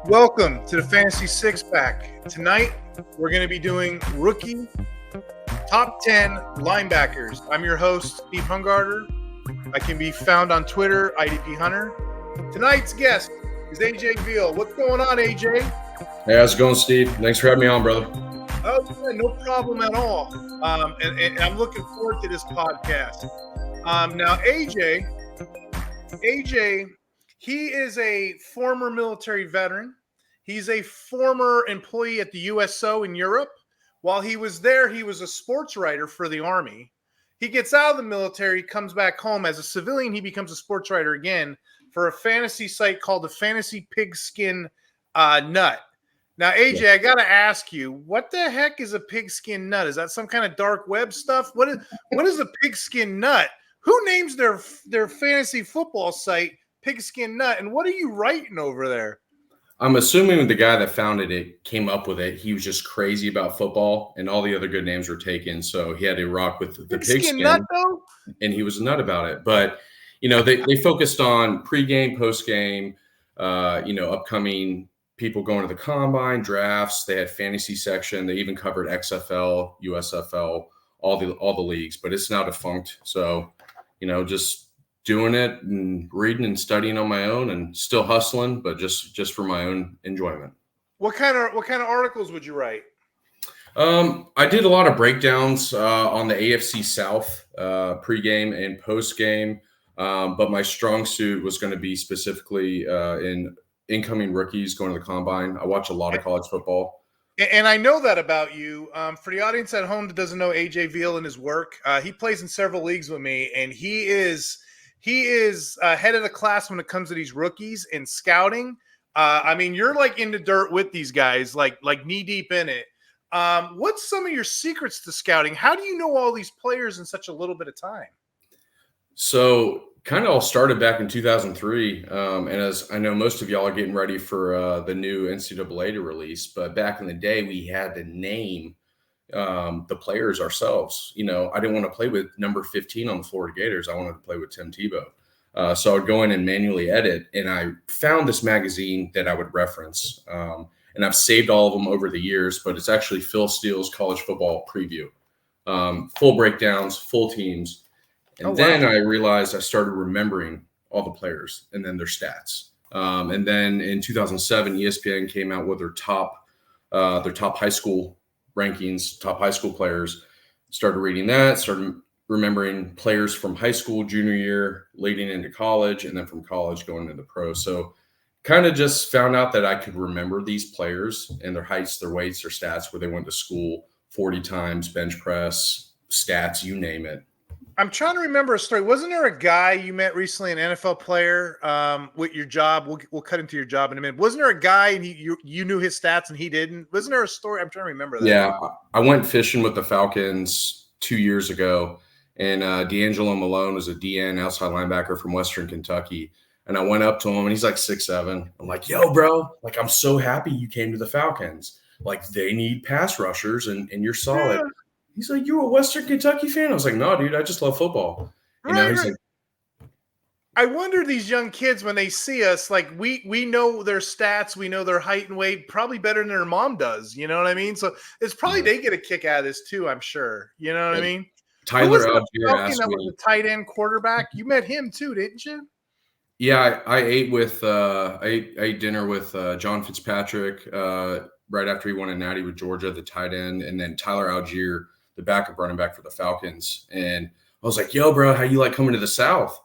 Welcome to the Fantasy Six Pack. Tonight, we're going to be doing rookie top 10 linebackers. I'm your host, Steve Hungarter. I can be found on Twitter, IDP Hunter. Tonight's guest is AJ Veal. What's going on, AJ? Hey, how's it going, Steve? Thanks for having me on, brother. Oh, yeah, no problem at all. And I'm looking forward to this podcast. Now, AJ, he is a former military veteran. He's a former employee at the USO in Europe. While he was there, he was a sports writer for the Army. He gets out of the military, comes back home. As a civilian, he becomes a sports writer again for a fantasy site called the Fantasy Pigskin Nutl. Now, AJ, I got to ask you, what the heck is a pigskin nut? Is that some kind of dark web stuff? What is a pigskin nut? Who names their fantasy football site Pigskin Nutl? And what are you writing over there? I'm assuming the guy that founded it came up with it. He was just crazy about football, and all the other good names were taken. So he had to rock with the pigskin nut, though? And he was a nut about it. But, they focused on pregame, postgame, upcoming people going to the combine, drafts. They had fantasy section. They even covered XFL, USFL, all the leagues. But it's now defunct. So, just doing it and reading and studying on my own and still hustling, but just for my own enjoyment. What kind of articles would you write? I did a lot of breakdowns on the AFC South pregame and postgame, but my strong suit was going to be specifically in incoming rookies going to the combine. I watch a lot of college football. And I know that about you. For the audience at home that doesn't know AJ Veal and his work, he plays in several leagues with me, and he is head of the class when it comes to these rookies and scouting. You're like in the dirt with these guys, like knee deep in it. What's some of your secrets to scouting? How do you know all these players in such a little bit of time? So kind of all started back in 2003. And as I know, most of y'all are getting ready for the new NCAA to release. But back in the day, we had to name the players ourselves. I didn't want to play with number 15 on the Florida Gators. I wanted to play with Tim Tebow. So I would go in and manually edit. And I found this magazine that I would reference. And I've saved all of them over the years, but it's actually Phil Steele's College Football Preview. Full breakdowns, full teams. And then I realized I started remembering all the players and then their stats. And then in 2007, ESPN came out with their top high school rankings, top high school players. Started reading that, started remembering players from high school, junior year, leading into college, and then from college going into pro. So kind of just found out that I could remember these players and their heights, their weights, their stats, where they went to school 40 times, bench press, stats, you name it. I'm trying to remember a story. Wasn't there a guy you met recently, an NFL player, with your job? We'll cut into your job in a minute. Wasn't there a guy and you knew his stats and he didn't? Wasn't there a story? I'm trying to remember that. Yeah, I went fishing with the Falcons 2 years ago, and D'Angelo Malone was a DN outside linebacker from Western Kentucky. And I went up to him, and he's like 6'7". I'm like, yo, bro, like, I'm so happy you came to the Falcons. Like, they need pass rushers, and you're solid. Yeah. He's like, you're a Western Kentucky fan? I was like, no, dude, I just love football. He's like, I wonder these young kids when they see us, like we know their stats, we know their height and weight probably better than their mom does. You know what I mean? So it's probably they get a kick out of this too, I'm sure. You know what I mean? Tyler Algier asked me. Was the tight end quarterback. You met him too, didn't you? Yeah, I ate with I ate dinner with John Fitzpatrick right after he won a natty with Georgia, the tight end, and then Tyler Algier, the backup running back for the Falcons. And I was like, yo, bro, how you like coming to the South?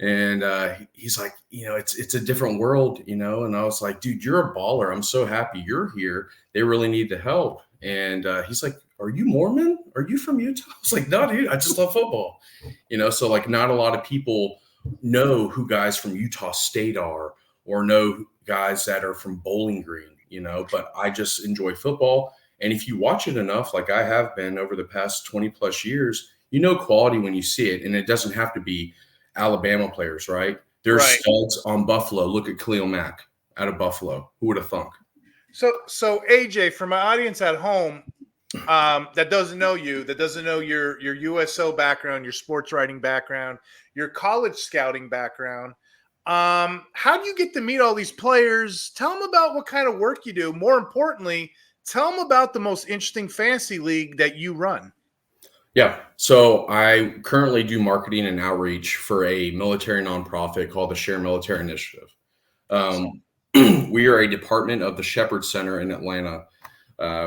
And he's like, it's a different world, And I was like, dude, you're a baller. I'm so happy you're here. They really need the help. And he's like, are you Mormon? Are you from Utah? I was like, no, dude, I just love football. So like not a lot of people know who guys from Utah State are or know guys that are from Bowling Green, but I just enjoy football. And if you watch it enough, like I have been over the past 20 plus years, quality when you see it. And it doesn't have to be Alabama players, right? There's studs on Buffalo. Look at Khalil Mack out of Buffalo. Who would have thunk? So AJ, for my audience at home that doesn't know you, that doesn't know your USO background, your sports writing background, your college scouting background, How do you get to meet all these players? Tell them about what kind of work you do. More importantly, tell them about the most interesting fantasy league that you run. Yeah. So I currently do marketing and outreach for a military nonprofit called the Share Military Initiative. We are a department of the Shepherd Center in Atlanta,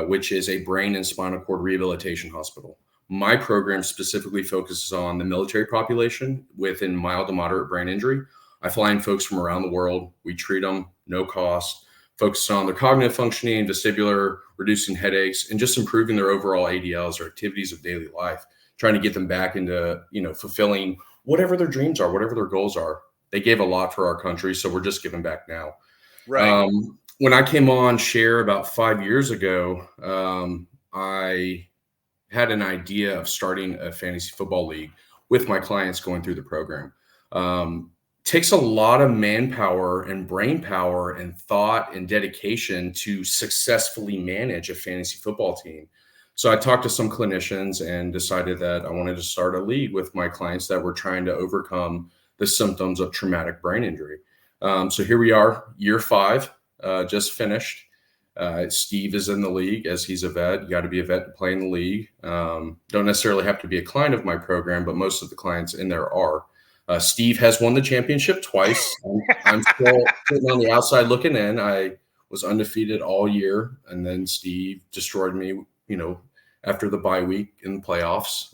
which is a brain and spinal cord rehabilitation hospital. My program specifically focuses on the military population within mild to moderate brain injury. I fly in folks from around the world. We treat them, no cost, focus on their cognitive functioning, vestibular, reducing headaches, and just improving their overall ADLs or activities of daily life, trying to get them back into, fulfilling whatever their dreams are, whatever their goals are. They gave a lot for our country, so we're just giving back now. Right. When I came on Share about 5 years ago, I had an idea of starting a fantasy football league with my clients going through the program. Takes a lot of manpower and brain power and thought and dedication to successfully manage a fantasy football team. So I talked to some clinicians and decided that I wanted to start a league with my clients that were trying to overcome the symptoms of traumatic brain injury. So here we are, year 5, just finished. Steve is in the league as he's a vet. You got to be a vet to play in the league. Don't necessarily have to be a client of my program, but most of the clients in there are. Steve has won the championship twice. I'm still sitting on the outside looking in. I was undefeated all year, and then Steve destroyed me, after the bye week in the playoffs.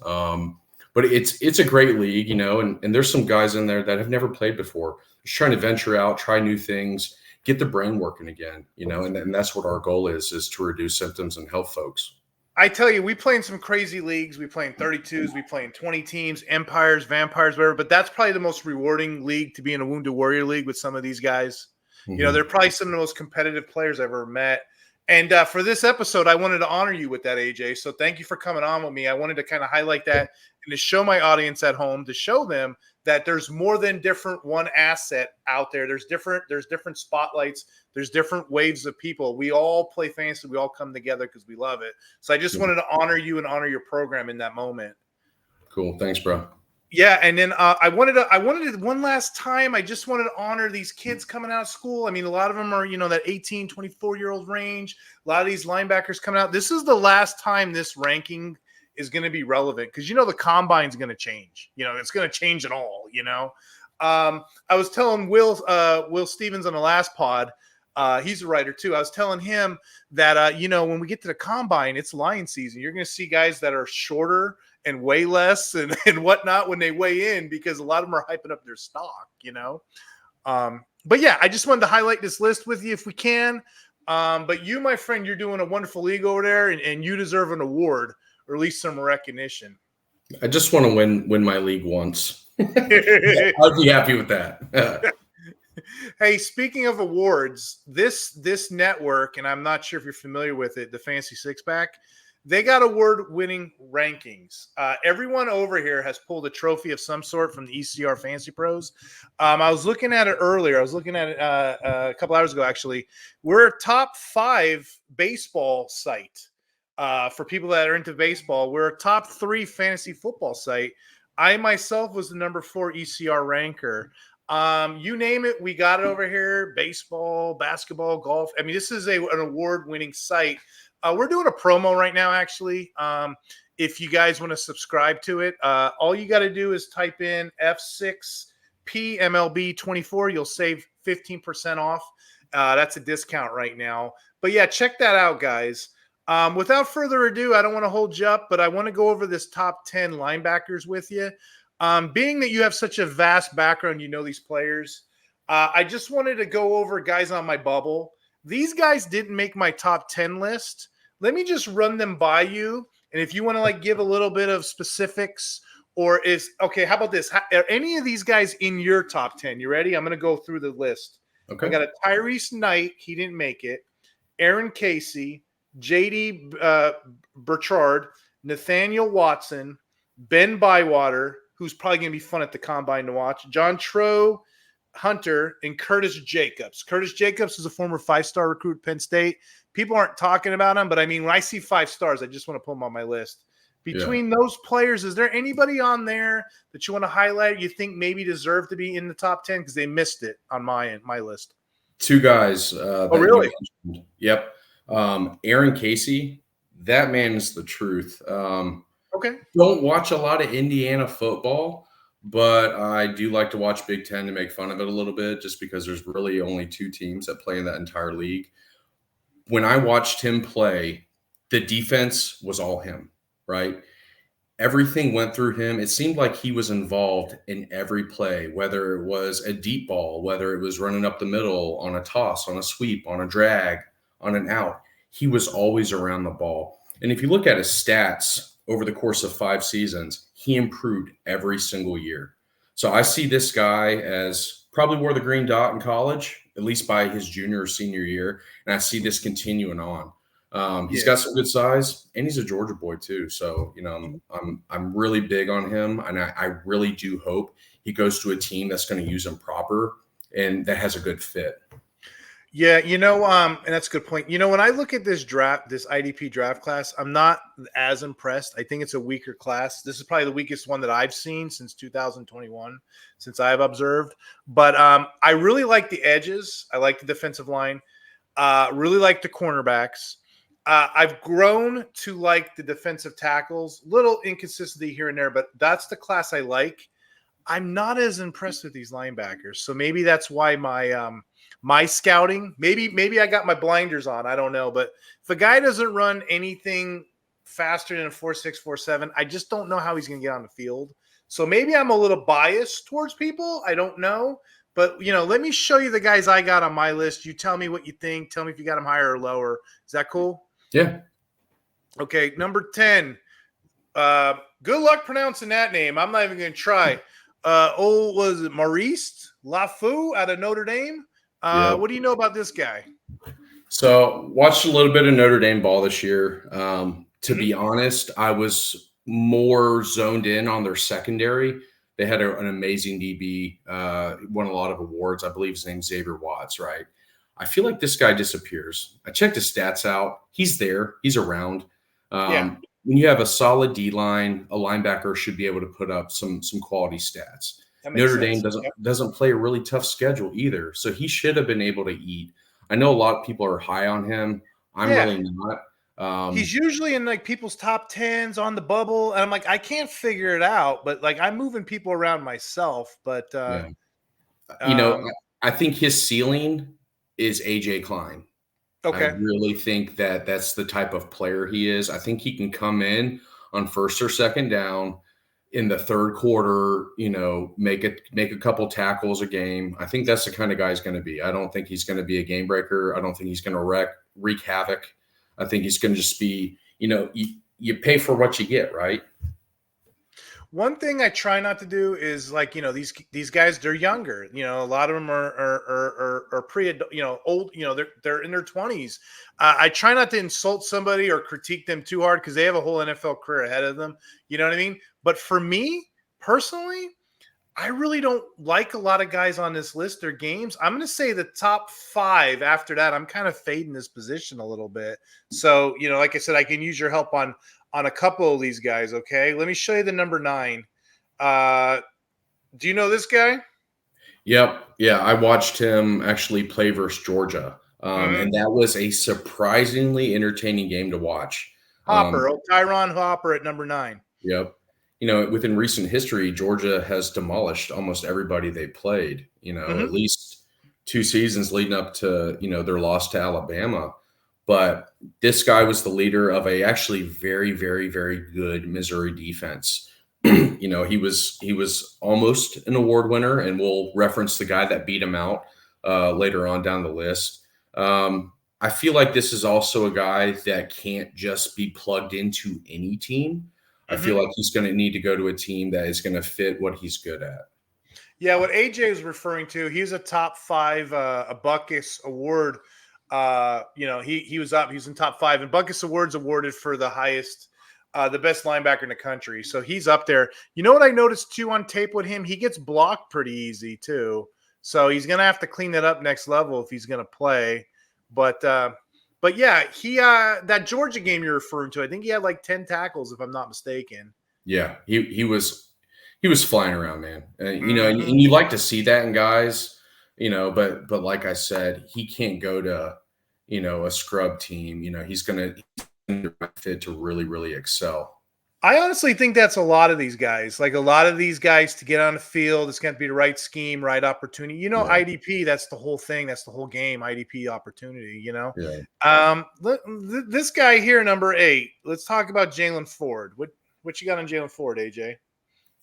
But it's a great league, and there's some guys in there that have never played before, just trying to venture out, try new things, get the brain working again, and that's what our goal is to reduce symptoms and help folks. I tell you, we play in some crazy leagues. We play in 32s. We play in 20 teams, empires, vampires, whatever. But that's probably the most rewarding league to be in a Wounded Warrior league with some of these guys. Mm-hmm. They're probably some of the most competitive players I've ever met. And for this episode, I wanted to honor you with that, AJ. So thank you for coming on with me. I wanted to kind of highlight that and to show my audience at home, to show them that there's more than different one asset out there. There's different spotlights. There's different waves of people. We all play fantasy. We all come together because we love it. So I just wanted to honor you and honor your program in that moment. Cool. Thanks, bro. Yeah, and then I wanted to one last time. I just wanted to honor these kids coming out of school. I mean, a lot of them are, that 18, 24-year-old range. A lot of these linebackers coming out. This is the last time this ranking is going to be relevant because, the combine is going to change. It's going to change it all, I was telling Will Stevens on the last pod, he's a writer too. I was telling him that, when we get to the combine, it's lion season. You're going to see guys that are shorter and weigh less and whatnot when they weigh in because a lot of them are hyping up their stock, But yeah, I just wanted to highlight this list with you if we can. But you, my friend, you're doing a wonderful league over there and you deserve an award or at least some recognition. I just want to win my league once. I'd be happy with that. Hey, speaking of awards, this network, and I'm not sure if you're familiar with it, the Fantasy Six Pack, they got award-winning rankings. Everyone over here has pulled a trophy of some sort from the ECR Fantasy Pros. I was looking at it earlier. I was looking at it a couple hours ago, actually. We're a top 5 baseball site for people that are into baseball. We're a top 3 fantasy football site. I myself was the number 4 ECR ranker. You name it, we got it over here. Baseball, basketball, golf. I mean, this is an award-winning site. We're doing a promo right now, actually. If you guys want to subscribe to it, all you got to do is type in F6PMLB24. You'll save 15% off. That's a discount right now. But yeah, check that out, guys. Without further ado, I don't want to hold you up, but I want to go over this top 10 linebackers with you. Being that you have such a vast background, these players, I just wanted to go over guys on my bubble. These guys didn't make my top 10 list. Let me just run them by you. And if you want to give a little bit of specifics how about this? Are any of these guys in your top 10? You ready? I'm going to go through the list. Okay. I got a Tyrese Knight. He didn't make it. Aaron Casey, JD Burchard, Nathaniel Watson, Ben Bywater, who's probably going to be fun at the combine to watch, John Tro, Hunter, and Curtis Jacobs. Curtis Jacobs is a former 5-star recruit at Penn State. People aren't talking about him, but I mean, when I see 5 stars, I just want to put him on my list. Between those players, is there anybody on there that you want to highlight you think maybe deserve to be in the top 10 because they missed it on my list? Two guys. Oh, really? You mentioned. Yep. Aaron Casey. That man is the truth. Okay. Don't watch a lot of Indiana football, but I do like to watch Big Ten to make fun of it a little bit, just because there's really only two teams that play in that entire league. When I watched him play, the defense was all him, right? Everything went through him. It seemed like he was involved in every play, whether it was a deep ball, whether it was running up the middle on a toss, on a sweep, on a drag, on an out. He was always around the ball. And if you look at his stats over the course of 5 seasons, he improved every single year. So I see this guy as probably wore the green dot in college, at least by his junior or senior year. And I see this continuing on. He's got some good size, and he's a Georgia boy too. So, I'm really big on him, and I really do hope he goes to a team that's going to use him proper and that has a good fit. Yeah, and that's a good point. When I look at this IDP draft class, I'm not as impressed. I think it's a weaker class. This is probably the weakest one that I've seen since 2021, since I've observed. But I really like the edges. I like the defensive line. Really like the cornerbacks. I've grown to like the defensive tackles. Little inconsistency here and there, but that's the class I like. I'm not as impressed with these linebackers, so maybe that's why my scouting. Maybe I got my blinders on. I don't know, but if a guy doesn't run anything faster than a 4.6, 4.7, I just don't know how he's going to get on the field. So maybe I'm a little biased towards people. I don't know. But, let me show you the guys I got on my list. You tell me what you think. Tell me if you got them higher or lower. Is that cool? Yeah. Okay, number 10. Good luck pronouncing that name. I'm not even going to try. Was it Marist? Liufau out of Notre Dame? What do you know about this guy? So watched a little bit of Notre Dame ball this year. To be honest, I was more zoned in on their secondary. They had an amazing DB, won a lot of awards. I believe his name's Xavier Watts, right? I feel like this guy disappears. I checked his stats out. He's there. He's around. When you have a solid D-line, a linebacker should be able to put up some quality stats. Notre Dame doesn't play a really tough schedule either, so he should have been able to eat. I know a lot of people are high on him. I'm really not. He's usually in people's top 10s on the bubble, and I'm like, I can't figure it out, but I'm moving people around myself. But I think his ceiling is AJ Klein. Okay. I really think that's the type of player he is. I think he can come in on first or second down in the third quarter, make a couple tackles a game. I think that's the kind of guy he's going to be. I don't think he's going to be a game breaker. I don't think he's going to wreak havoc. I think he's going to just be, you pay for what you get, right? One thing I try not to do is these guys, they're younger. A lot of them are old. They're in their 20s. I try not to insult somebody or critique them too hard because they have a whole NFL career ahead of them. You know what I mean? But for me personally, I really don't like a lot of guys on this list. Their games. I'm going to say the top 5. After that, I'm kind of fading this position a little bit. So like I said, I can use your help on a couple of these guys, okay? Let me show you the number 9. Do you know this guy? Yep. Yeah, I watched him actually play versus Georgia, and that was a surprisingly entertaining game to watch. Tyron Hopper at number 9. Yep. Within recent history, Georgia has demolished almost everybody they played, at least 2 seasons leading up to, their loss to Alabama. But this guy was the leader of a actually very, very, very good Missouri defense. He was almost an award winner, and we'll reference the guy that beat him out later on down the list. I feel like this is also a guy that can't just be plugged into any team. I feel like he's going to need to go to a team that is going to fit what he's good at. Yeah, what AJ is referring to, he's a top 5 a Buckus Award. He was up. He's in top 5, and Buckus Awards awarded for the highest, the best linebacker in the country. So he's up there. You know what I noticed too on tape with him? He gets blocked pretty easy too. So he's gonna have to clean that up next level if he's gonna play. But But yeah, he that Georgia game you're referring to, I think he had like 10 tackles, if I'm not mistaken. Yeah, he was flying around, man. You know, Mhm. and you like to see that in guys, you know, but like I said, he can't go to, you know, a scrub team. You know, he's gonna fit to really excel. I honestly think that's a lot of these guys. Like a lot of these guys to get on the field, it's going to be the right scheme, right opportunity. You know, Yeah, IDP, that's the whole thing. That's the whole game, IDP opportunity, you know. yeah. This guy here, number 8. Let's talk about Jaylen Ford. What you got on Jaylen Ford, AJ?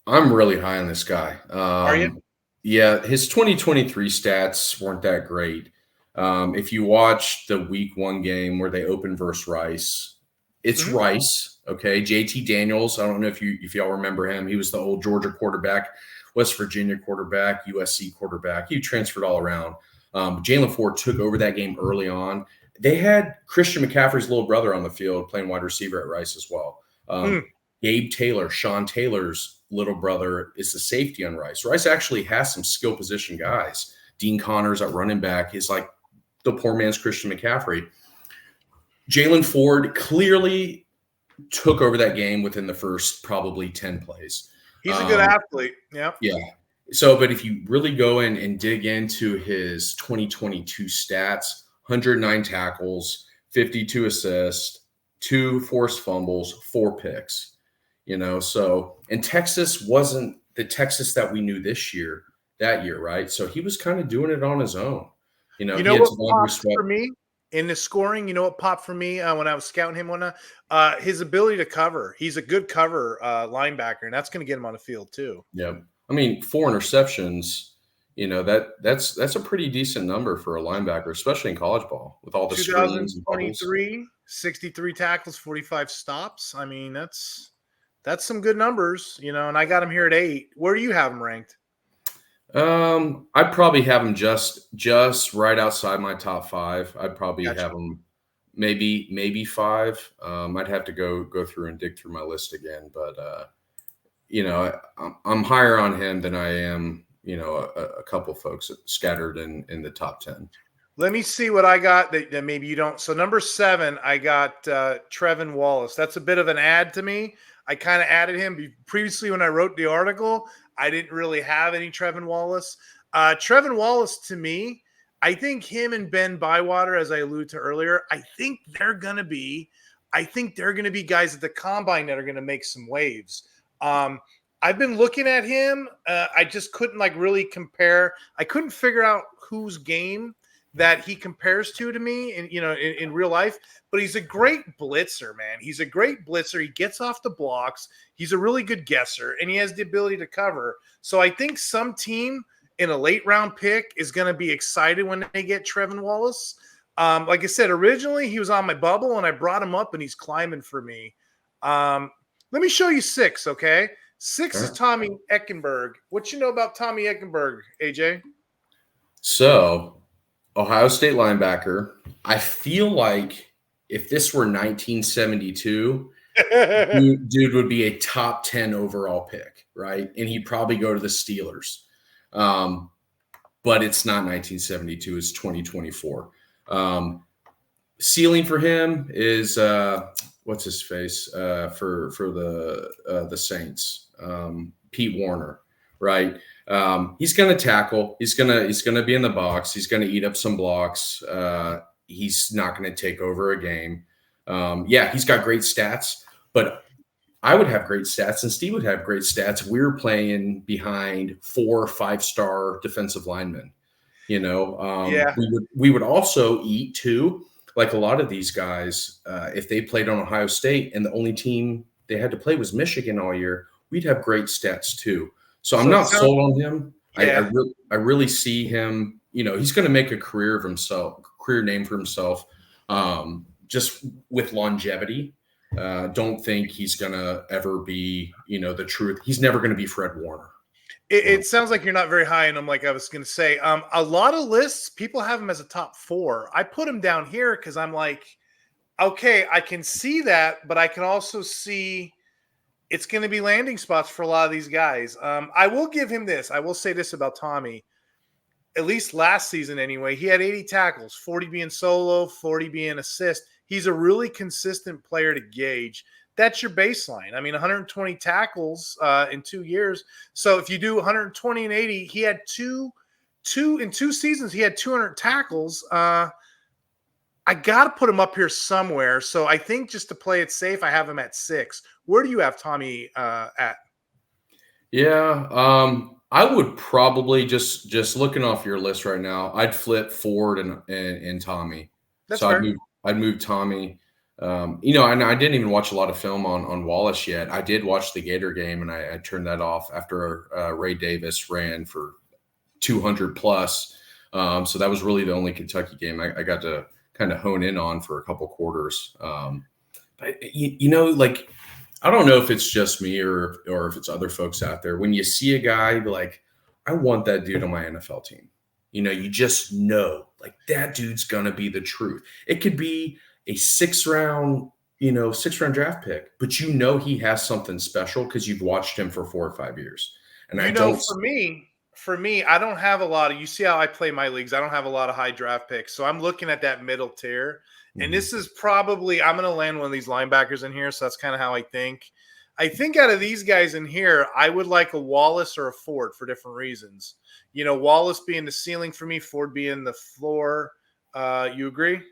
I'm really high on this guy. Are you? Yeah, his 2023 stats weren't that great. If you watch the week 1 game where they opened versus Rice, it's Mhm. Rice, okay? JT Daniels, I don't know if y'all remember him. He was the old Georgia quarterback, West Virginia quarterback, USC quarterback. He transferred all around. Jaylen Ford took over that game early on. They had Christian McCaffrey's little brother on the field playing wide receiver at Rice as well. Mm. Gabe Taylor, Sean Taylor's little brother, is the safety on Rice. Rice actually has some skill position guys. Dean Connors at running back is like the poor man's Christian McCaffrey. Jaylen Ford clearly took over that game within the first probably 10 plays. He's a good athlete. Yeah. Yeah. So, but if you really go in and dig into his 2022 stats, 109 tackles, 52 assists, 2 forced fumbles, 4 picks. You know, so and Texas wasn't the Texas that we knew that year, right? So he was kind of doing it on his own. You know, You he know had what DeAndre popped Sweat. for me in the scoring? You know what popped for me when I was scouting him one his ability to cover. He's a good cover linebacker, and that's going to get him on the field too. Yeah. I mean, 4 interceptions, you know, that's a pretty decent number for a linebacker, especially in college ball with all the screens and bubbles. 2023, 63 tackles, 45 stops. I mean, that's some good numbers, you know, and I got him here at 8. Where do you have him ranked? I'd probably have him just right outside my top 5. I'd probably Gotcha. have him maybe 5. I'd have to go through and dig through my list again, but you know, I'm higher on him than I am, you know, a couple folks scattered in the top 10. Let me see what I got that maybe you don't. So number 7, I got Trevin Wallace. That's a bit of an ad to me. I kind of added him previously when I wrote the article. I didn't really have any Trevin Wallace. Trevin Wallace, to me, I think him and Ben Bywater, as I alluded to earlier, I think they're going to be guys at the combine that are going to make some waves. I've been looking at him. I just couldn't really compare. I couldn't figure out whose game that he compares to me in real life, but he's a great blitzer, man. He's a great blitzer. He gets off the blocks. He's a really good guesser, and he has the ability to cover. So I think some team in a late round pick is going to be excited when they get Trevin Wallace. Like I said, originally he was on my bubble, and I brought him up, and he's climbing for me. Let me show you 6, okay? 6 is Tommy Eichenberg. What you know about Tommy Eichenberg, AJ? So, Ohio State linebacker. I feel like if this were 1972, dude would be a top 10 overall pick, right? And he'd probably go to the Steelers. But it's not 1972, it's 2024. Ceiling for him is what's his face for the Saints, Pete Warner, right? He's going to tackle. He's going to be in the box. He's going to eat up some blocks. He's not going to take over a game. Yeah, he's got great stats, but I would have great stats and Steve would have great stats. We're playing behind 4 or 5-star defensive linemen. You know, Yeah. we would also eat too. Like a lot of these guys, if they played on Ohio State and the only team they had to play was Michigan all year, we'd have great stats too. So I'm not sold on him. Yeah. I really see him, you know, he's going to make a career name for himself, just with longevity. Don't think he's going to ever be, you know, the truth. He's never going to be Fred Warner. It sounds like you're not very high in him, like I was going to say. A lot of lists, people have him as a top 4. I put him down here because I'm like, okay, I can see that, but I can also see it's going to be landing spots for a lot of these guys. I will give him this. I will say this about Tommy. at least last season anyway, he had 80 tackles, 40 being solo, 40 being assist. He's a really consistent player to gauge. That's your baseline. I mean, 120 tackles in 2 years. So if you do 120 and 80, he had two in 2 seasons. He had 200 tackles. I got to put him up here somewhere. So I think just to play it safe, I have him at 6. Where do you have Tommy at? Yeah, I would probably just looking off your list right now, I'd flip Ford and Tommy. That's So fair. I'd move Tommy. And I didn't even watch a lot of film on Wallace yet. I did watch the Gator game, and I turned that off after Ray Davis ran for 200 plus. So that was really the only Kentucky game I got to kind of hone in on for a couple quarters. But like, I don't know if it's just me or if it's other folks out there. When you see a guy like, I want that dude on my NFL team. You just know, like, that dude's gonna be the truth. It could be a 6th round draft pick, but he has something special because you've watched him for 4 or 5 years. And for me, I don't have a lot of, you see how I play my leagues. I don't have a lot of high draft picks. So I'm looking at that middle tier. And this is probably, I'm going to land one of these linebackers in here. So that's kind of how I think. I think out of these guys in here, I would like a Wallace or a Ford for different reasons. Wallace being the ceiling for me, Ford being the floor. You agree?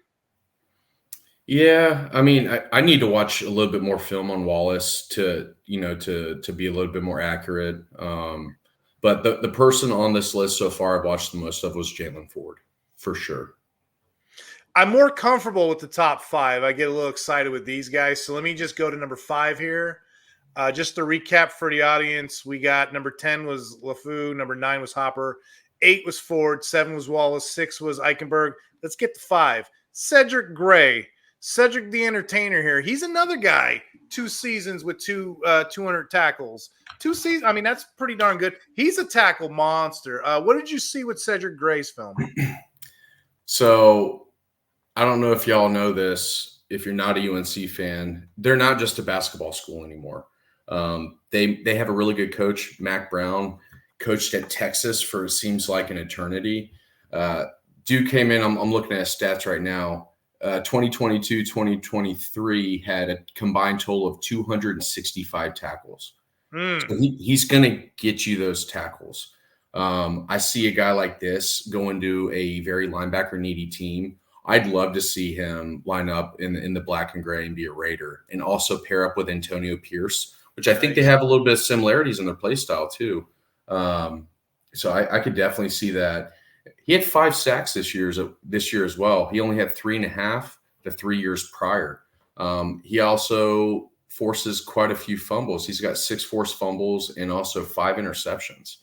Yeah, I mean, I need to watch a little bit more film on Wallace to be a little bit more accurate. But the person on this list so far I've watched the most of was Jaylen Ford, for sure. I'm more comfortable with the top 5. I get a little excited with these guys. So let me just go to number 5 here. Just to recap for the audience, we got number 10 was Liufau, number 9 was Hopper, 8 was Ford, 7 was Wallace, 6 was Eichenberg. Let's get to 5. Cedric Gray. Cedric the Entertainer here. He's another guy, 2 seasons with 200 tackles. 2 seasons. I mean, that's pretty darn good. He's a tackle monster. What did you see with Cedric Gray's film? So I don't know if y'all know this. If you're not a UNC fan, they're not just a basketball school anymore. They have a really good coach, Mac Brown, coached at Texas for, it seems like, an eternity. Dude came in, I'm looking at his stats right now. 2022, 2023 had a combined total of 265 tackles. So he's going to get you those tackles. I see a guy like this going to a very linebacker needy team. I'd love to see him line up in the black and gray and be a Raider, and also pair up with Antonio Pierce, which I think they have a little bit of similarities in their play style too. So I could definitely see that. He had 5 sacks this year as well. He only had 3.5 the 3 years prior. He also forces quite a few fumbles. He's got 6 forced fumbles and also 5 interceptions.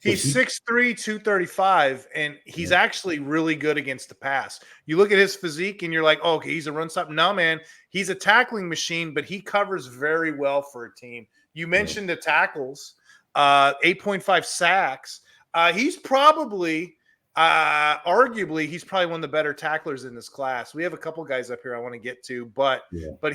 He's 6'3", 235, and he's actually really good against the pass. You look at his physique, and you're like, oh, okay, he's a run stop. No, man, he's a tackling machine, but he covers very well for a team. You mentioned the tackles, 8.5 sacks. He's probably, arguably, he's probably one of the better tacklers in this class. We have a couple guys up here I want to get to, but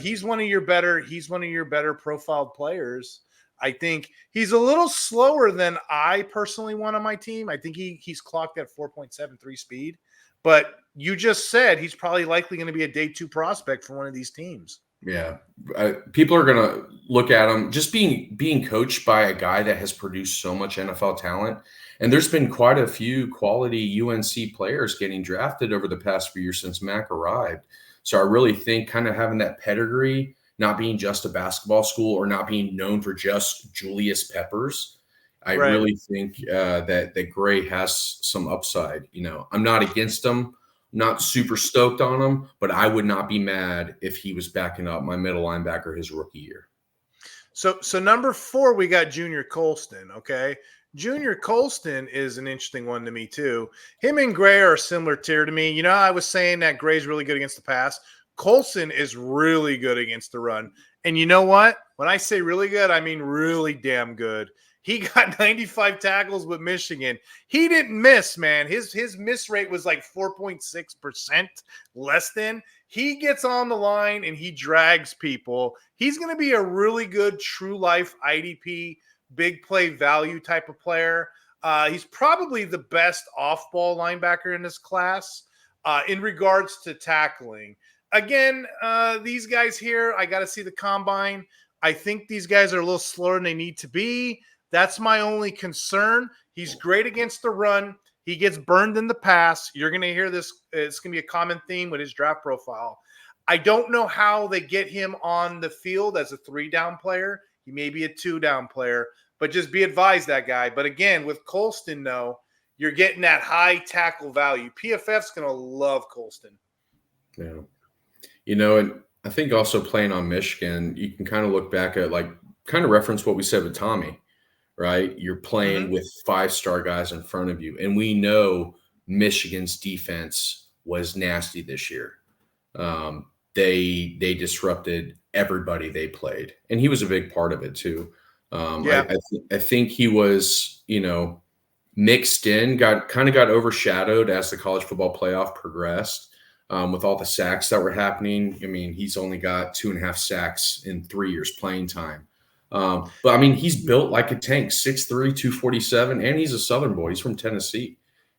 he's one of your better profiled players. I think he's a little slower than I personally want on my team. I think he's clocked at 4.73 speed, but you just said he's probably likely going to be a day 2 prospect for one of these teams. Yeah. People are going to look at him just being coached by a guy that has produced so much NFL talent. And there's been quite a few quality UNC players getting drafted over the past few years since Mac arrived. So I really think kind of having that pedigree, not being just a basketball school or not being known for just Julius Peppers, I really think that Gray has some upside. I'm not against him, not super stoked on him, but I would not be mad if he was backing up my middle linebacker his rookie year. So number 4, we got Junior Colston, okay? Junior Colston is an interesting one to me too. Him and Gray are a similar tier to me. I was saying that Gray's really good against the pass. Colston is really good against the run. And you know what? When I say really good, I mean really damn good. He got 95 tackles with Michigan. He didn't miss, man. His miss rate was like 4.6% less than. He gets on the line and he drags people. He's going to be a really good true life IDP, big play value type of player. He's probably the best off-ball linebacker in this class in regards to tackling. Again, these guys here, I got to see the combine. I think these guys are a little slower than they need to be. That's my only concern. He's great against the run. He gets burned in the pass. You're going to hear this. It's going to be a common theme with his draft profile. I don't know how they get him on the field as a 3-down player. He may be a 2-down player, but just be advised that guy. But again, with Colston, though, you're getting that high tackle value. PFF's going to love Colston. Yeah. And I think also playing on Michigan, you can kind of look back at kind of reference what we said with Tommy, right? You're playing with 5-star guys in front of you. And we know Michigan's defense was nasty this year. They disrupted everybody they played, and he was a big part of it too. I think he was, mixed in, got overshadowed as the college football playoff progressed with all the sacks that were happening. I mean, he's only got 2.5 sacks in 3 years playing time. But I mean, he's built like a tank, 6'3", 247, and he's a Southern boy. He's from Tennessee.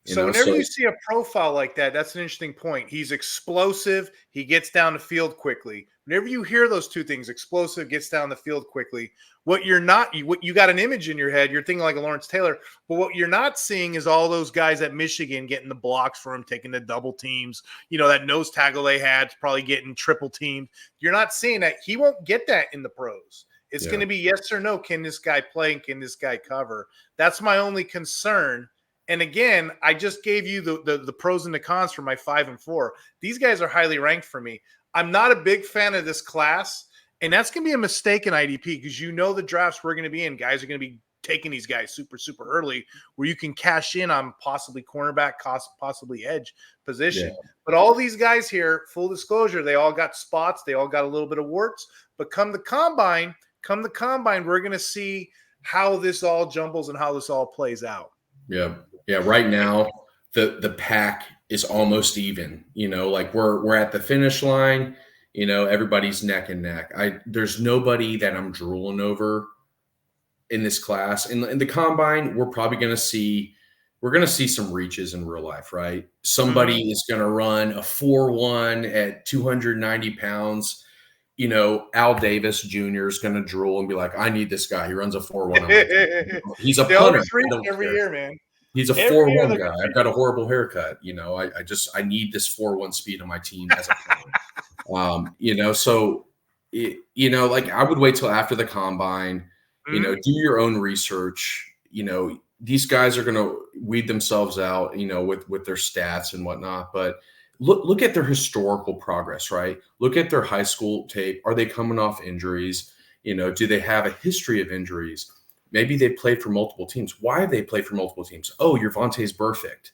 Whenever you see a profile like that, that's an interesting point. He's explosive. He gets down the field quickly. Whenever you hear those two things, explosive, gets down the field quickly, you got an image in your head. You're thinking like a Lawrence Taylor. But what you're not seeing is all those guys at Michigan getting the blocks for him, taking the double teams. That nose tackle they had, probably getting triple teamed. You're not seeing that. He won't get that in the pros. It's going to be yes or no. Can this guy play and can this guy cover? That's my only concern. And again, I just gave you the pros and the cons for my 5 and 4. These guys are highly ranked for me. I'm not a big fan of this class, and that's going to be a mistake in IDP because the drafts we're going to be in, guys are going to be taking these guys super, super early where you can cash in on possibly cornerback, possibly edge position. Yeah. But all these guys here, full disclosure, they all got spots. They all got a little bit of warts. But come the combine, we're going to see how this all jumbles and how this all plays out. Yeah. Yeah, right now the pack is almost even. We're at the finish line. Everybody's neck and neck. There's nobody that I'm drooling over in this class. In the combine, we're going to see some reaches in real life, right? Somebody is going to run a 4.1 at 290 pounds. Al Davis Jr. is going to drool and be like, I need this guy. He runs a 4.1. He's a punter every year, man. He's a 4.1 guy. I've got a horrible haircut. I need this 4.1 speed on my team as a player. I would wait till after the combine, do your own research. These guys are going to weed themselves out, with their stats and whatnot. But look at their historical progress, right? Look at their high school tape. Are they coming off injuries? Do they have a history of injuries? Maybe they played for multiple teams. Why have they played for multiple teams? Oh, your Vontae's perfect.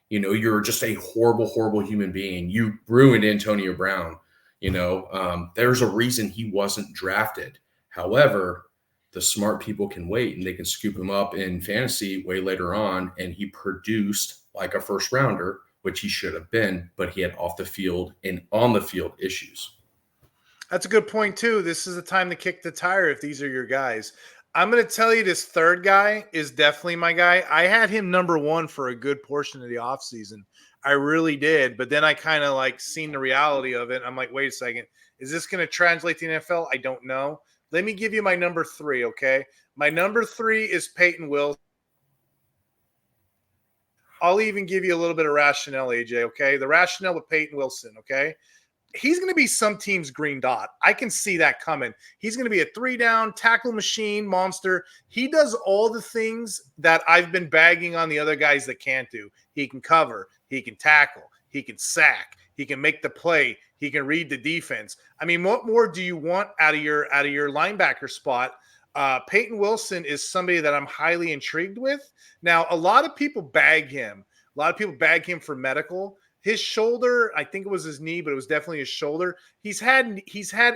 You're just a horrible, horrible human being. You ruined Antonio Brown. There's a reason he wasn't drafted. However, the smart people can wait and they can scoop him up in fantasy way later on. And he produced like a first rounder, which he should have been, but he had off the field and on the field issues. That's a good point too. This is the time to kick the tire if these are your guys. I'm going to tell you this third guy is definitely my guy. I had him number 1 for a good portion of the offseason. I really did. But then I kind of seen the reality of it. I'm like, wait a second. Is this going to translate to the NFL? I don't know. Let me give you my number 3, okay? My number 3 is Payton Wilson. I'll even give you a little bit of rationale, AJ, okay? The rationale with Payton Wilson, okay? He's going to be some team's green dot. I can see that coming. He's going to be a 3-down tackle machine monster. He does all the things that I've been bagging on the other guys that can't do. He can cover. He can tackle. He can sack. He can make the play. He can read the defense. I mean, what more do you want out of your linebacker spot? Payton Wilson is somebody that I'm highly intrigued with. Now, a lot of people bag him. A lot of people bag him for medical. His shoulder, I think it was his knee, but it was definitely his shoulder. He's had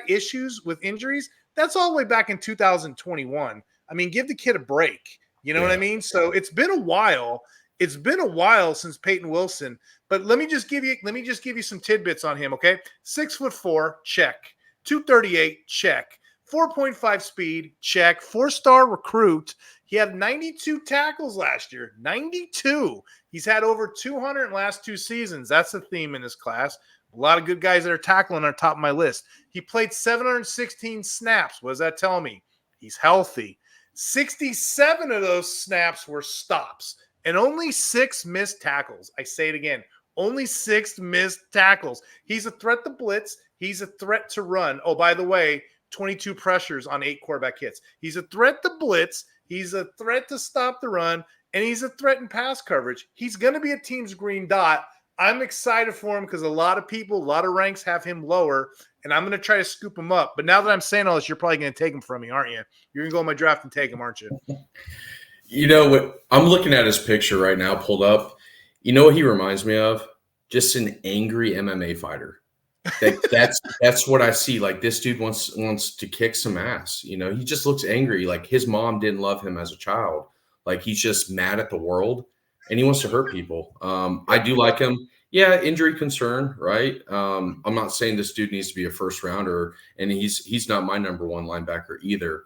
issues with injuries. That's all the way back in 2021. I mean, give the kid a break. You know what I mean? So it's been a while. It's been a while since Payton Wilson. But let me just give you some tidbits on him, okay? 6'4", check. 238, check. 4.5 speed, check. 4-star recruit. He had 92 tackles last year. 92. He's had over 200 in the last 2 seasons. That's the theme in this class. A lot of good guys that are tackling are top of my list. He played 716 snaps. What does that tell me? He's healthy. 67 of those snaps were stops and only 6 missed tackles. I say it again. Only 6 missed tackles. He's a threat to blitz. He's a threat to run. Oh, by the way, 22 pressures on 8 quarterback hits. He's a threat to blitz. He's a threat to stop the run. And he's a threat in pass coverage. He's going to be a team's green dot. I'm excited for him because a lot of people, a lot of ranks have him lower, and I'm going to try to scoop him up. But now that I'm saying all this, you're probably going to take him from me, aren't you? You're going to go in my draft and take him, aren't you? You know what? I'm looking at his picture right now pulled up. You know what he reminds me of? Just an angry MMA fighter. That's what I see. Like, this dude wants to kick some ass. You know, he just looks angry. Like, his mom didn't love him as a child. Like, he's just mad at the world. And he wants to hurt people. I do like him. Yeah, injury concern, right? I'm not saying this dude needs to be a first rounder, and he's not my number 1 linebacker either.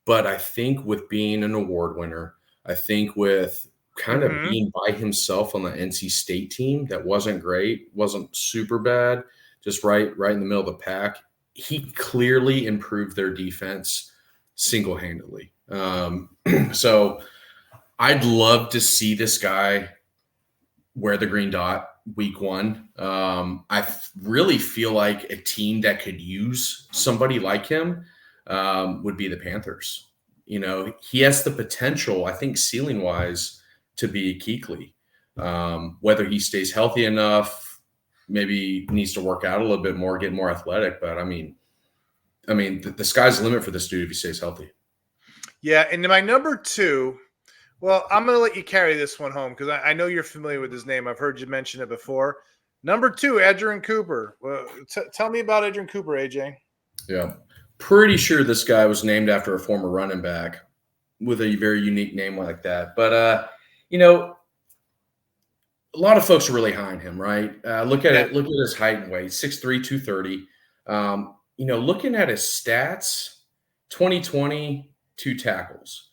But I think with being an award winner, I think with kind of being by himself on the NC State team that wasn't great, wasn't super bad, just right in the middle of the pack, he clearly improved their defense single-handedly. So I'd love to see this guy wear the green dot week 1. I really feel like a team that could use somebody like him would be the Panthers. You know, he has the potential, I think, ceiling-wise, to be Kuechly. Whether he stays healthy enough, maybe needs to work out a little bit more, get more athletic. But, I mean, the sky's the limit for this dude if he stays healthy. Yeah, and my number 2 – well, I'm going to let you carry this one home because I know you're familiar with his name. I've heard you mention it before. Number 2, Edgerrin Cooper. Well, tell me about Edgerrin Cooper, AJ. Yeah. Pretty sure this guy was named after a former running back with a very unique name like that. But, you know, a lot of folks are really high on him, right? Look at it. Look at his height and weight, 6'3", 230. You know, looking at his stats, 2020, 2 tackles.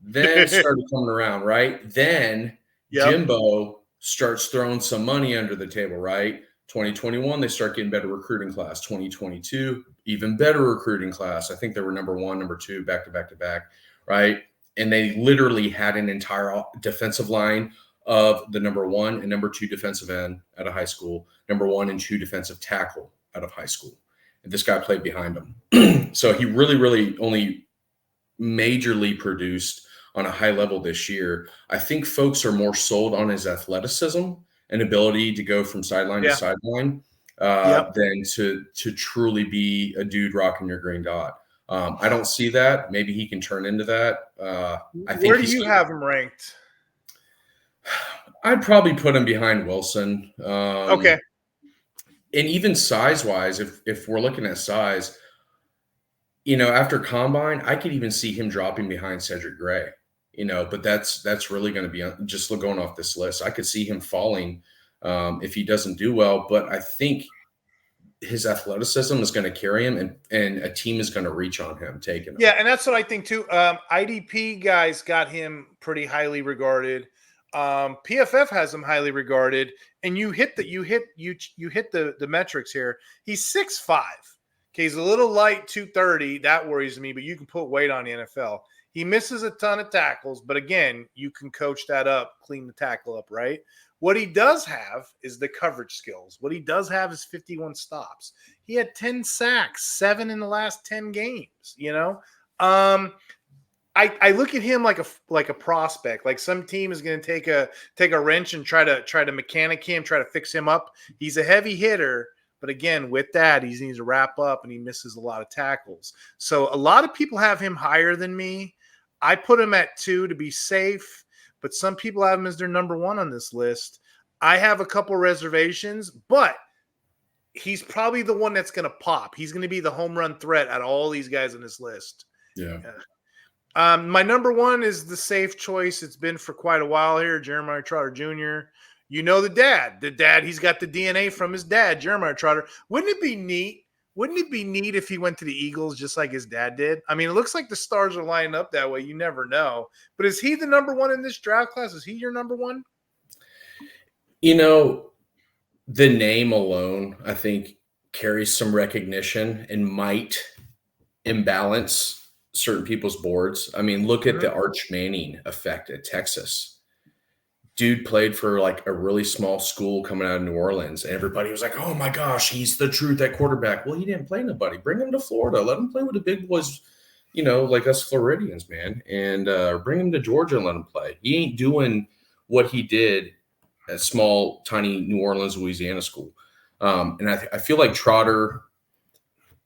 Then started coming around, right? Then Jimbo starts throwing some money under the table, right? 2021, they start getting better recruiting class. 2022, even better recruiting class. I think they were number 1, number 2, back to back to back, right? And they literally had an entire defensive line of the number 1 and number 2 defensive end at a high school, number 1 and 2 defensive tackle out of high school. And this guy played behind him. So he really, really only majorly produced on a high level this year. I think folks are more sold on his athleticism and ability to go from sideline to sideline than to truly be a dude rocking your green dot. I don't see that. Maybe he can turn into that. I think Where do you have him ranked? I'd probably put him behind Wilson. Okay. And even size-wise, if we're looking at size, you know, after Combine, I could even see him dropping behind Cedric Gray. You know, but that's really going to be just going off this list. I could see him falling if he doesn't do well, but I think his athleticism is going to carry him, and a team is going to reach on him, taking him. Yeah, and that's what I think too. IDP guys got him pretty highly regarded. PFF has him highly regarded, and you hit the metrics here. He's 6'5". Okay, he's a little light, 230. That worries me, but you can put weight on the NFL. He misses a ton of tackles, but again, you can coach that up, clean the tackle up, right? What he does have is the coverage skills. What he does have is 51 stops. He had 10 sacks, 7 in the last 10 games, you know? I look at him like a prospect. Like some team is going to take a wrench and try to mechanic him, try to fix him up. He's a heavy hitter. But again, with that, he needs to wrap up, and he misses a lot of tackles. So a lot of people have him higher than me. I put him at 2 to be safe, but some people have him as their number 1 on this list. I have a couple reservations, but he's probably the one that's going to pop. He's going to be the home run threat out of all these guys on this list. Yeah. My number 1 is the safe choice. It's been for quite a while here, Jeremiah Trotter Jr. You know the dad. He's got the DNA from his dad, Jeremiah Trotter. Wouldn't it be neat Wouldn't it be neat if he went to the Eagles just like his dad did? I mean, it looks like the stars are lining up that way. You never know. But is he the number one in this draft class? Is he your number one? You know, the name alone, I think, carries some recognition and might imbalance certain people's boards. I mean, look at the Arch Manning effect at Texas. Dude played for like a really small school coming out of New Orleans, and everybody was like, "Oh my gosh, he's the truth at quarterback." Well, he didn't play nobody. Bring him to Florida. Let him play with the big boys, like us Floridians, man. And bring him to Georgia and let him play. He ain't doing what he did at small, tiny New Orleans, Louisiana school. And I feel like Trotter,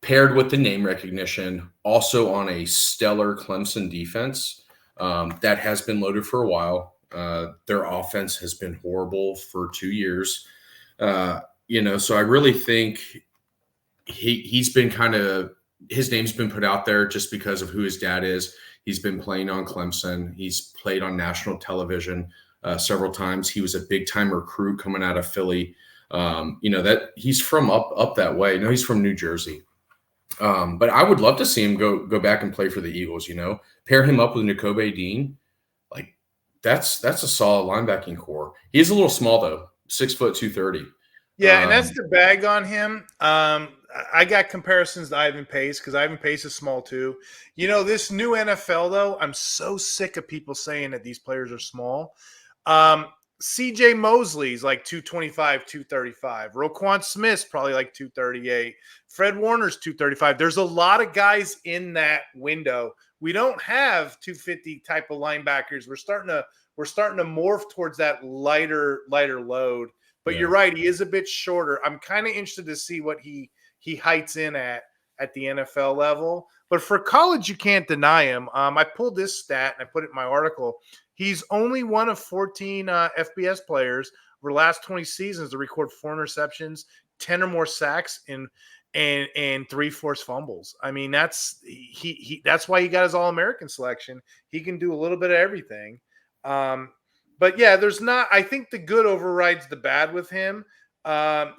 paired with the name recognition, also on a stellar Clemson defense that has been loaded for a while. Their offense has been horrible for 2 years. So I really think he's been his name's been put out there just because of who his dad is. He's been playing on Clemson. He's played on national television several times. He was a big time recruit coming out of Philly. That he's from up that way. No, he's from New Jersey. But I would love to see him go back and play for the Eagles, pair him up with Nakobe Dean. Like that's a solid linebacking core. He's a little small though, 6 foot 230. Yeah, and that's the bag on him. I got comparisons to Ivan Pace because Ivan Pace is small too. This new NFL though, I'm so sick of people saying that these players are small. CJ Mosley's like 225, 235. Roquan Smith's probably like 238. Fred Warner's 235. There's a lot of guys in that window. We don't have 250 type of linebackers. We're starting to morph towards that lighter load. But You're right, he is a bit shorter. I'm kind of interested to see what he heights in at the NFL level. But for college, you can't deny him. I pulled this stat and I put it in my article. He's only one of 14 FBS players over the last 20 seasons to record 4 interceptions, 10 or more sacks, and 3 forced fumbles. I mean, that's why he got his All-American selection. He can do a little bit of everything. But yeah, I think the good overrides the bad with him.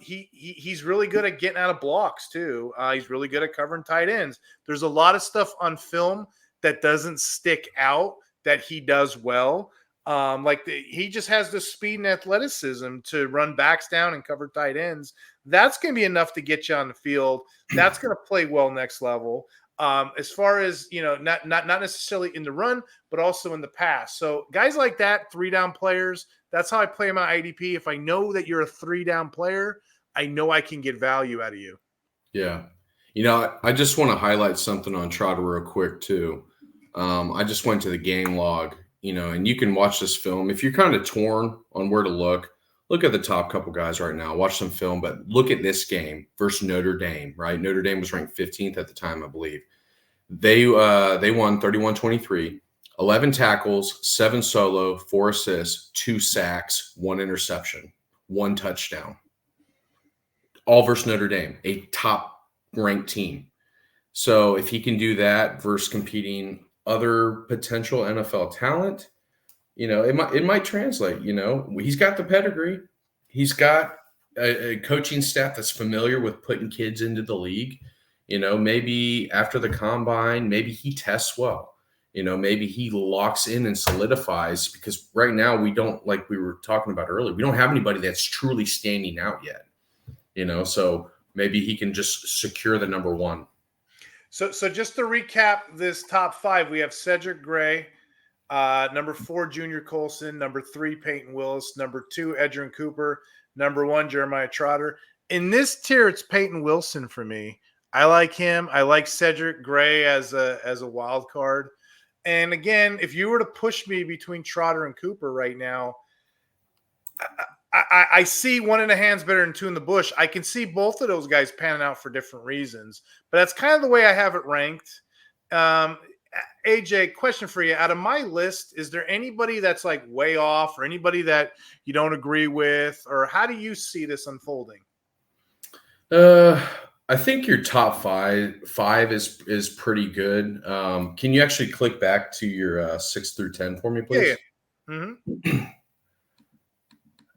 He's really good at getting out of blocks too. He's really good at covering tight ends. There's a lot of stuff on film that doesn't stick out that he does well. He just has the speed and athleticism to run backs down and cover tight ends. That's going to be enough to get you on the field. That's going to play well next level. As far as, not necessarily in the run, but also in the pass. So guys like that, 3-down players, that's how I play my IDP. If I know that you're a 3-down player, I know I can get value out of you. Yeah. I just want to highlight something on Trotter real quick too. I just went to the game log, and you can watch this film. If you're kind of torn on where to look at the top couple guys right now, watch some film, but look at this game versus Notre Dame, right? Notre Dame was ranked 15th at the time, I believe. They won 31-23, 11 tackles, 7 solo, 4 assists, 2 sacks, 1 interception, 1 touchdown. All versus Notre Dame, a top-ranked team. So if he can do that versus competing other potential NFL talent, it might translate. He's got the pedigree. He's got a coaching staff that's familiar with putting kids into the league. Maybe after the combine, maybe he tests well. Maybe he locks in and solidifies, because right now we don't, like we were talking about earlier, we don't have anybody that's truly standing out yet. So maybe he can just secure the number 1. So just to recap this top 5, we have Cedric Gray, number 4, Junior Colston, number 3, Payton Willis, number 2, Edgerrin Cooper, number 1, Jeremiah Trotter. In this tier, it's Payton Wilson for me. I like him. I like Cedric Gray as a wild card. And again, if you were to push me between Trotter and Cooper right now, I see 1 in the hands better than 2 in the bush. I can see both of those guys panning out for different reasons, but that's kind of the way I have it ranked. AJ, question for you. Out of my list, is there anybody that's like way off, or anybody that you don't agree with, or how do you see this unfolding? I think your top five is pretty good. Can you actually click back to your 6 through 10 for me, please? Yeah. Mm-hmm.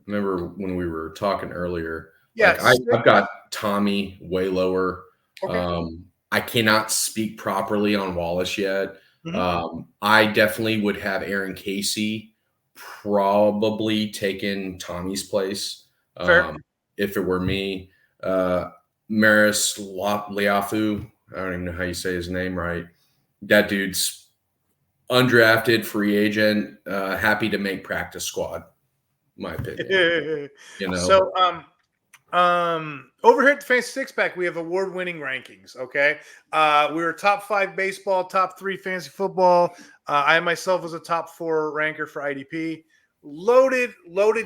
Remember when we were talking earlier? Yeah, I've got Tommy way lower. Okay. I cannot speak properly on Wallace yet. Mhm. I definitely would have Aaron Casey probably taken Tommy's place Fair. if it were me. Marist Liufau, I don't even know how you say his name right. That dude's undrafted free agent, happy to make practice squad, my opinion. You know, So, over here at the Fantasy Six Pack, we have award-winning rankings. Okay, we were top 5 baseball, top 3 fantasy football. I myself was a top 4 ranker for IDP. Loaded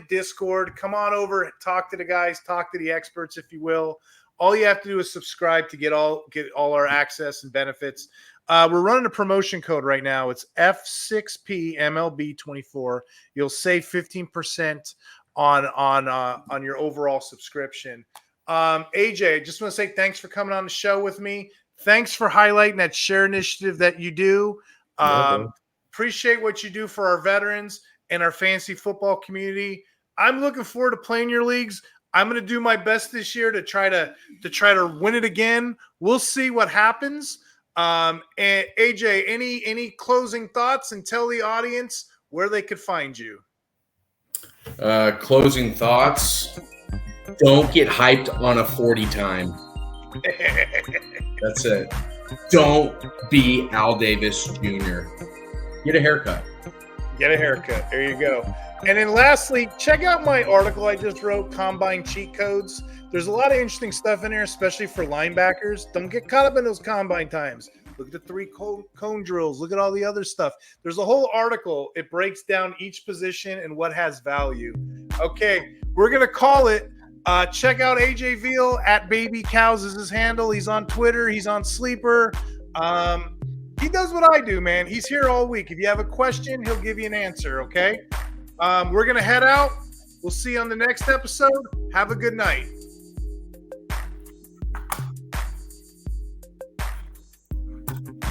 Discord. Come on over, talk to the guys, talk to the experts, if you will. All you have to do is subscribe to get all our access and benefits. We're running a promotion code right now. It's F6PMLB24. You'll save 15% on your overall subscription. AJ, just want to say thanks for coming on the show with me. Thanks for highlighting that share initiative that you do. Appreciate what you do for our veterans and our fantasy football community. I'm looking forward to playing your leagues. I'm going to do my best this year to try to win it again. We'll see what happens. And AJ, any closing thoughts, and tell the audience where they could find you. Closing thoughts. Don't get hyped on a 40 time. That's it. Don't be Al Davis Jr. Get a haircut. There you go. And then lastly, check out my article I just wrote, Combine Cheat Codes. There's a lot of interesting stuff in there, especially for linebackers. Don't get caught up in those combine times. Look at the 3 cone drills. Look at all the other stuff. There's a whole article. It breaks down each position and what has value. Okay, we're going to call it. Check out AJ Veal at Baby Cows is his handle. He's on Twitter. He's on Sleeper. He does what I do, man. He's here all week. If you have a question, he'll give you an answer, okay? We're going to head out. We'll see you on the next episode. Have a good night.